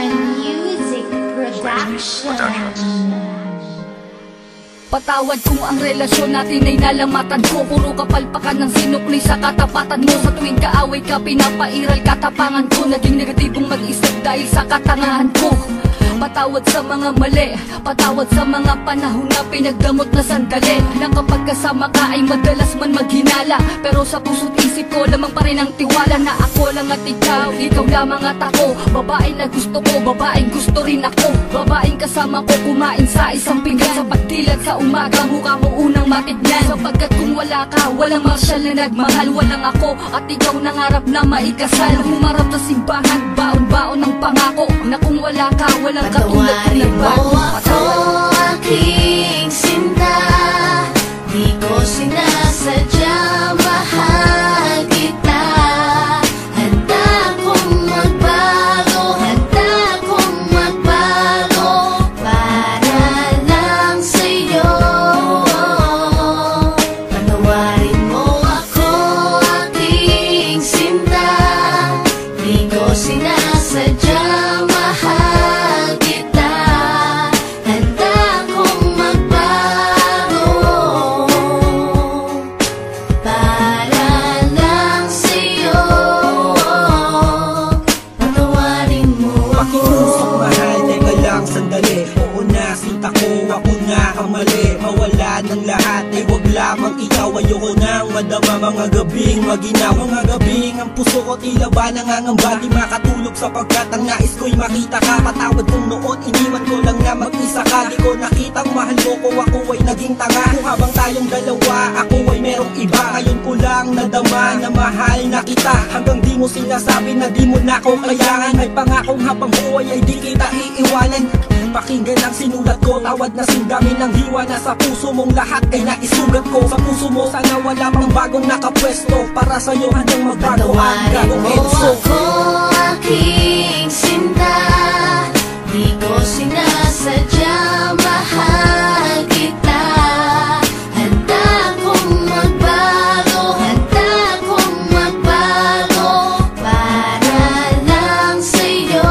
Music Production. Patawad kung ang relasyon natin ay nalamatan ko. Puro kapalpakan ng sinukli sa katapatan mo. Sa tuwing kaaway ka, pinapairal katapangan ko. Naging negatibong mag-isip dahil sa katangahan ko. Patawad sa mga mali, patawad sa mga panahon na pinagdamot na sandali. Na kapag kasama ka ay madalas man maghinala, pero sa puso't isip ko lamang pa rin ang tiwala na ako lang at ikaw, ikaw lamang at ako. Babae na gusto ko, babaeng gusto rin ako. Babaeng kasama ko kumain sa isang pinggan. Sa pagdilat sa umaga, mukha mo unang matignan. Sapagkat kung wala ka, walang marsyal na nagmahal. Walang ako at ikaw nangarap na maikasal. Humarap sa simbahan, baon-baon ng pangako na kung wala ka, walang patawarin mo ako, aking sinta. Di ko sinasadya, mahal kita. Handa kong magbago, handa kong magbago para lang sa'yo. Patawarin mo ako, aking sinta. Di ko sinasadya, mahal. Ako na kamali, mawala ng lahat ay wag lamang ikaw. Ayoko nang madama mga gabing maginaw. Mga gabing ang puso ko tila ba nangangamba. Di makatulog sapagkat ang nais ko'y makita ka. Patawad kung noon iniwan ko lang na mag-isa ka. Di ko nakitang mahal mo ko, ako ay naging tanga. Kung habang tayong dalawa, ako ay merong iba. Ngayon ko lang nadama na mahal na kita. Hanggang di mo sinasabi na di mo na ko kailangan. May pangakong habang buhay ay di kita iiwanan. Pakinggan ang sinulat ko, tawad na sindami ng hiwa na sa puso mong lahat ay naisugat ko. Sa puso mo sana wala pang bagong nakapwesto. Para sa'yo hanggang magbago ang gagong edso. Patawarin mo ako, aking sinta. Di ko sinasadya, mahal kita. Handa kong magbago, handa kong magbago para lang sa'yo.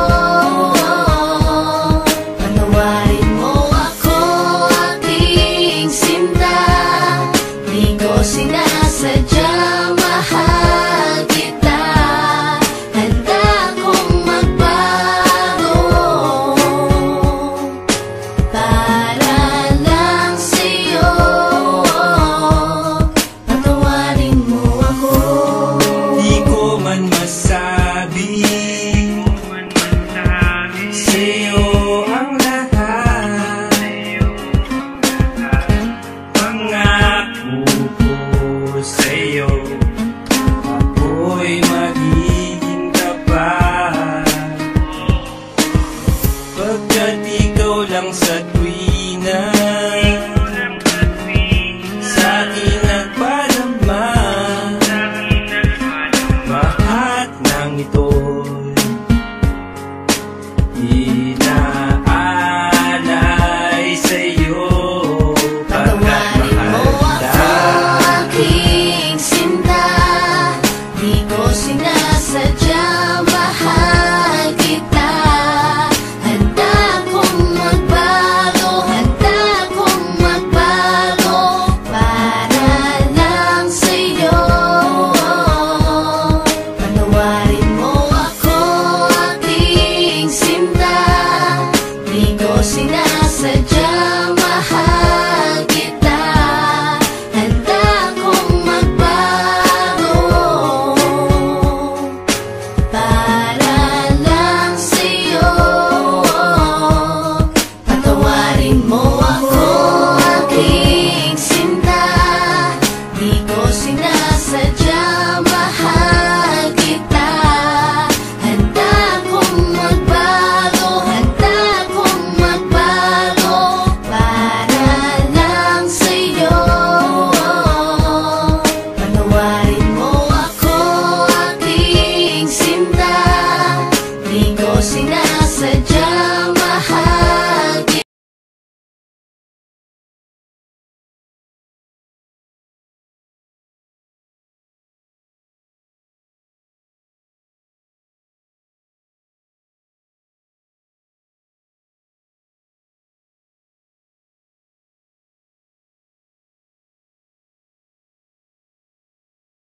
Patawarin mo ako, aking sinta. Di ko sinasadya, mahal kita. Handa kong magbago para lang sa'yo. Patawarin mo ako. Di ko man masabi sa'yo ang lahat. Pangako ko sa'yo, ako'y magiging tapat. Pagkat ikaw lang sa tuwina sa akin nagpadama. Lahat ng ito'y inaalay sa'yo. Patawarin mo ako, aking sinta. Di ko sinasadya, mahal kita. Handa kong magbago, handa kong magbago para lang sa'yo. Patawarin mo ako, aking sinta. Di ko sinasadya, mahal kita. Handa kong magbago para lang sa'yo. Patawarin mo ako, aking sinta. Di ko sinasadya, mahal kita. Handa kong magbago, handa kong magbago para lang sa'yo. Patawarin mo ako, aking sinta. Di ko sinasadya,